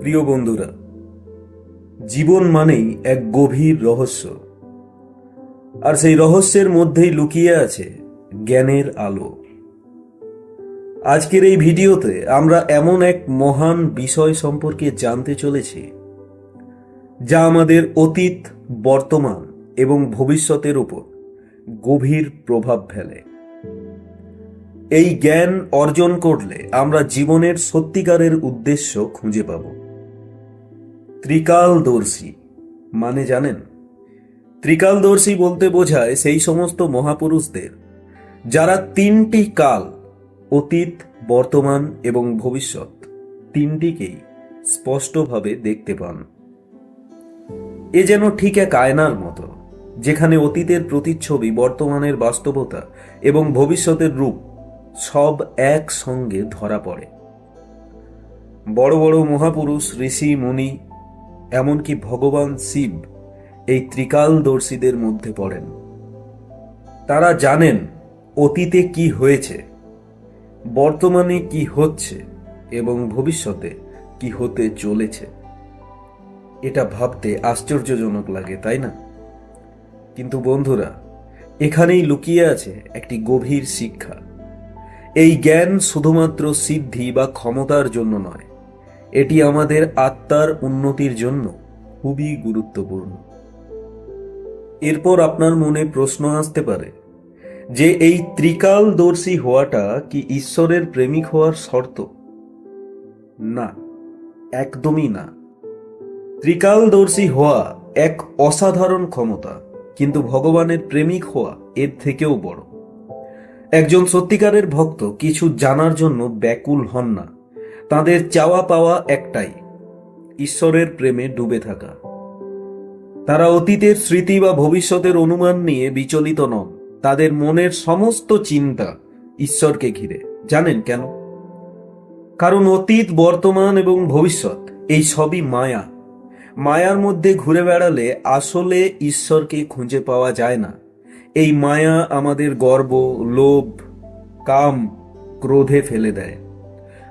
প্রিয় বন্ধুরা, জীবন মানেই এক গভীর রহস্য, আর সেই রহস্যের মধ্যেই লুকিয়ে আছে জ্ঞানের আলো। আজকের এই ভিডিওতে আমরা এমন এক মহান বিষয় সম্পর্কে জানতে চলেছি যা আমাদের অতীত, বর্তমান এবং ভবিষ্যতের উপর গভীর প্রভাব ফেলে। এই জ্ঞান অর্জন করলে আমরা জীবনের সত্যিকারের উদ্দেশ্য খুঁজে পাব। ত্রিকালদর্শী মানে জানেন? ত্রিকালদর্শী বলতে বোঝায় সেই সমস্ত মহাপুরুষদের যারা তিনটি কাল, অতীত, বর্তমান এবং ভবিষ্যৎ, তিনটিকেই স্পষ্টভাবে দেখতে পান। এ যেন ঠিক এক আয়নার মতো, যেখানে অতীতের প্রতিচ্ছবি, বর্তমানের বাস্তবতা এবং ভবিষ্যতের রূপ সব একসঙ্গে ধরা পড়ে। বড় বড় মহাপুরুষ, ঋষি, মুনি, এমনকি ভগবান শিব এই ত্রিকালদর্শীদের মধ্যে পড়েন। তারা জানেন অতীতে কি হয়েছে, বর্তমানে কি হচ্ছে এবং ভবিষ্যতে কি হতে চলেছে। এটা ভাবতে আশ্চর্যজনক লাগে, তাই না? কিন্তু বন্ধুরা, এখানেই লুকিয়ে আছে একটি গভীর শিক্ষা। এই জ্ঞান শুধুমাত্র সিদ্ধি বা ক্ষমতার জন্য নয়, এটি আমাদের আত্মার উন্নতির জন্য খুবই গুরুত্বপূর্ণ। এরপর আপনার মনে প্রশ্ন আসতে পারে যে এই ত্রিকালদর্শী হওয়াটা কি ঈশ্বরের প্রেমিক হওয়ার শর্ত? না, একদমই না। ত্রিকালদর্শী হওয়া এক অসাধারণ ক্ষমতা, কিন্তু ভগবানের প্রেমিক হওয়া এর থেকেও বড়। একজন সত্যিকারের ভক্ত কিছু জানার জন্য ব্যাকুল হন না। তাদের চাওয়া পাওয়া একটাই, ঈশ্বরের প্রেমে ডুবে থাকা। তারা অতীতের স্মৃতি বা ভবিষ্যতের অনুমান নিয়ে বিচলিত নন। তাদের মনের সমস্ত চিন্তা ঈশ্বরকে ঘিরে। জানেন কেন? কারণ অতীত, বর্তমান এবং ভবিষ্যৎ এই সবই মায়া। মায়ার মধ্যে ঘুরে বেড়ালে আসলে ঈশ্বরকে খুঁজে পাওয়া যায় না। এই মায়া আমাদের গর্ব, লোভ, কাম, ক্রোধে ফেলে দেয়,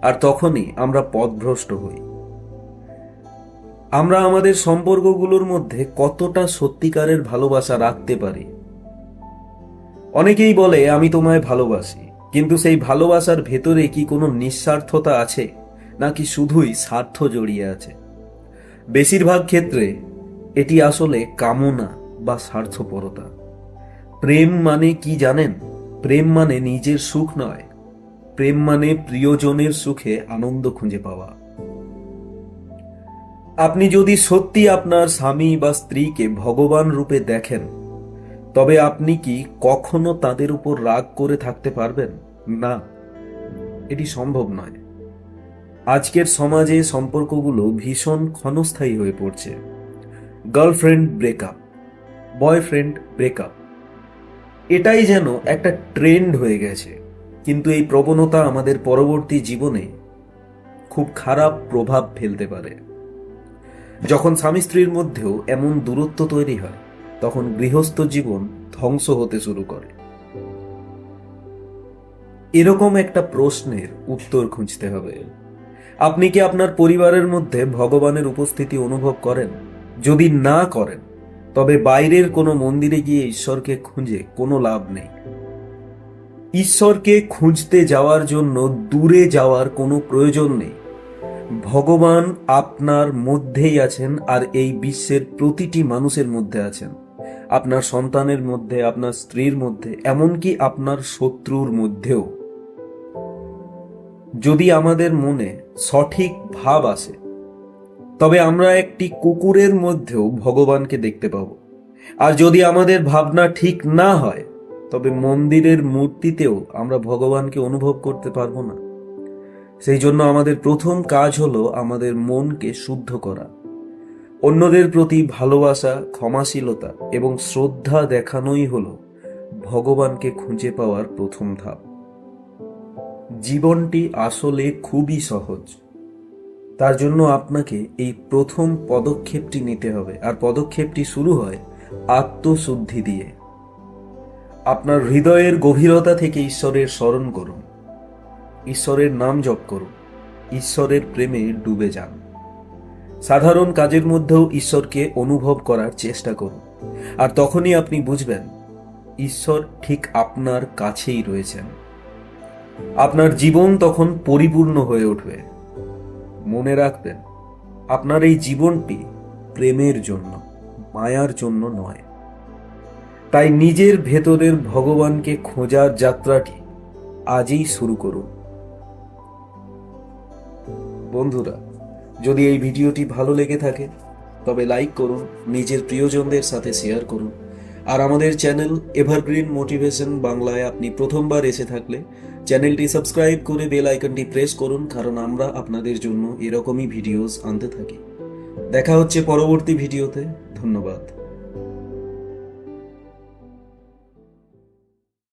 আর তখনই আমরা পথভ্রষ্ট হই। আমরা আমাদের সম্পর্কগুলোর মধ্যে কতটা সত্যিকারের ভালোবাসা রাখতে পারি? অনেকেই বলে আমি তোমায় ভালোবাসি, কিন্তু সেই ভালোবাসার ভেতরে কি কোনো নিঃস্বার্থতা আছে, নাকি শুধুই স্বার্থ জড়িয়ে আছে? বেশিরভাগ ক্ষেত্রে এটি আসলে কামনা বা স্বার্থপরতা। প্রেম মানে কি জানেন? প্রেম মানে নিজের সুখ নয়, প্রেম মানে প্রিয়জনের সুখে আনন্দ খুঁজে পাওয়া। আপনি যদি সত্যি আপনার স্বামী বা স্ত্রীকে ভগবান রূপে দেখেন, তবে আপনি কি কখনো তাদের উপর রাগ করে থাকতে পারবেন? না, এটি সম্ভব নয়। আজকের সমাজে সম্পর্কগুলো ভীষণ ক্ষণস্থায়ী হয়ে পড়ছে। গার্লফ্রেন্ড ব্রেকআপ, বয়ফ্রেন্ড ব্রেকআপ, এটাই যেন একটা ট্রেন্ড হয়ে গেছে। কিন্তু এই প্রবণতা আমাদের পরবর্তী জীবনে খুব খারাপ প্রভাব ফেলতে পারে। যখন স্বামী স্ত্রীর মধ্যেও এমন দূরত্ব তৈরি হয়, তখন গৃহস্থ জীবন ধ্বংস হতে শুরু করে। এরকম একটা প্রশ্নের উত্তর খুঁজতে হবে। আপনি কি আপনার পরিবারের মধ্যে ভগবানের উপস্থিতি অনুভব করেন? যদি না করেন, তবে বাইরের কোনো মন্দিরে গিয়ে ঈশ্বরকে খুঁজে কোনো লাভ নেই। ঈশ্বরকে খুঁজতে যাওয়ার জন্য দূরে যাওয়ার কোনো প্রয়োজন নেই। ভগবান আপনার মধ্যেই আছেন, আর এই বিশ্বের প্রতিটি মানুষের মধ্যে আছেন। আপনার সন্তানের মধ্যে, আপনার স্ত্রীর মধ্যে, এমনকি আপনার শত্রুর মধ্যেও। যদি আমাদের মনে সঠিক ভাব আসে, তবে আমরা একটি কুকুরের মধ্যেও ভগবানকে দেখতে পাব। আর যদি আমাদের ভাবনা ঠিক না হয়, তবে মন্দিরের মূর্তিতেও আমরা ভগবানকে অনুভব করতে পারবো না। সেই জন্য আমাদের প্রথম কাজ হলো আমাদের মনকে শুদ্ধ করা। অন্যদের প্রতি ভালোবাসা, ক্ষমাশীলতা এবং শ্রদ্ধা দেখানোই হলো ভগবানকে খুঁজে পাওয়ার প্রথম ধাপ। জীবনটি আসলে খুবই সহজ। তার জন্য আপনাকে এই প্রথম পদক্ষেপটি নিতে হবে, আর পদক্ষেপটি শুরু হয় আত্মশুদ্ধি দিয়ে। আপনার হৃদয়ের গভীরতা থেকে ঈশ্বরের স্মরণ করুন, ঈশ্বরের নাম জপ করুন, ঈশ্বরের প্রেমে ডুবে যান। সাধারণ কাজের মধ্যেও ঈশ্বরকে অনুভব করার চেষ্টা করুন, আর তখনই আপনি বুঝবেন ঈশ্বর ঠিক আপনার কাছেই রয়েছেন। আপনার জীবন তখন পরিপূর্ণ হয়ে উঠবে। মনে রাখবেন, আপনার এই জীবনটি প্রেমের জন্য, মায়ার জন্য নয়। তাই নিজের ভেতরের ভগবানকে খোঁজার যাত্রাটি আজই শুরু করুন। বন্ধুরা, যদি এই ভিডিওটি ভালো লেগে থাকে তবে লাইক করুন, নিজের প্রিয়জনদের সাথে শেয়ার করুন। আর আমাদের চ্যানেল এভারগ্রিন মোটিভেশন বাংলায় আপনি প্রথমবার এসে থাকলে চ্যানেলটি সাবস্ক্রাইব করে বেল আইকনটি প্রেস করুন, কারণ আমরা আপনাদের জন্য এরকমই ভিডিওস আনতে থাকি। দেখা হচ্ছে পরবর্তী ভিডিওতে। ধন্যবাদ।